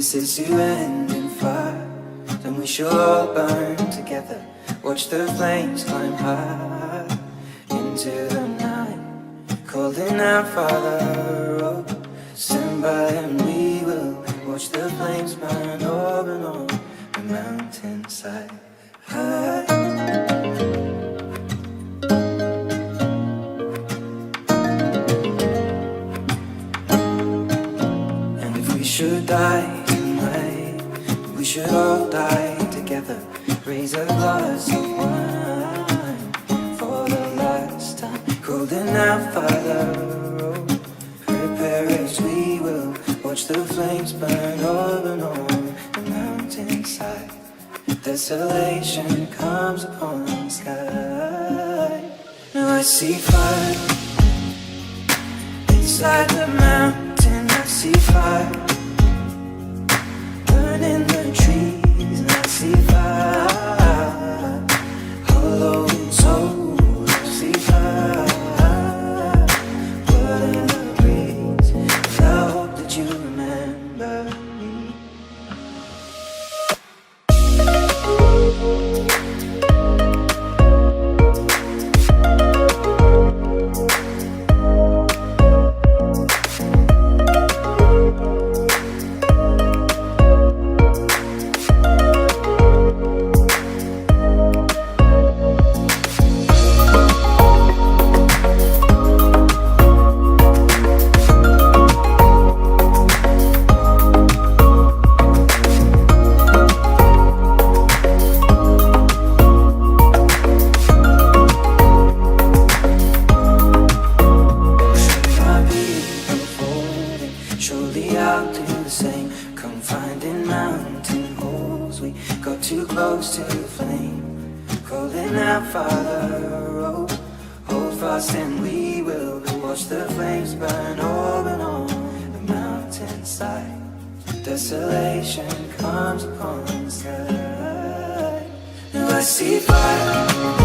this is to end in fire, then we shall all burn together. Watch the flames climb high into the night, calling out, Father, oh, stand by and we will watch the flames burn over and on the mountainside. High. And if we should die tonight, we should all die together. Raise a glass of wine for the last time, holding out, Father, oh, prepare as we will watch the flames burn over and on the mountainside. Desolation comes upon the sky. Now I see fire inside the mountain. I see fire burning the trees, and I see fire hollow and soul. I see fire burning the breeze. I hope that you remember me. Surely I'll do the same. Come finding mountain holes. We got too close to the flame. Calling out, Father, oh, hold fast and we will watch the flames burn over and on the mountainside. Desolation comes upon the sky. Now I see fire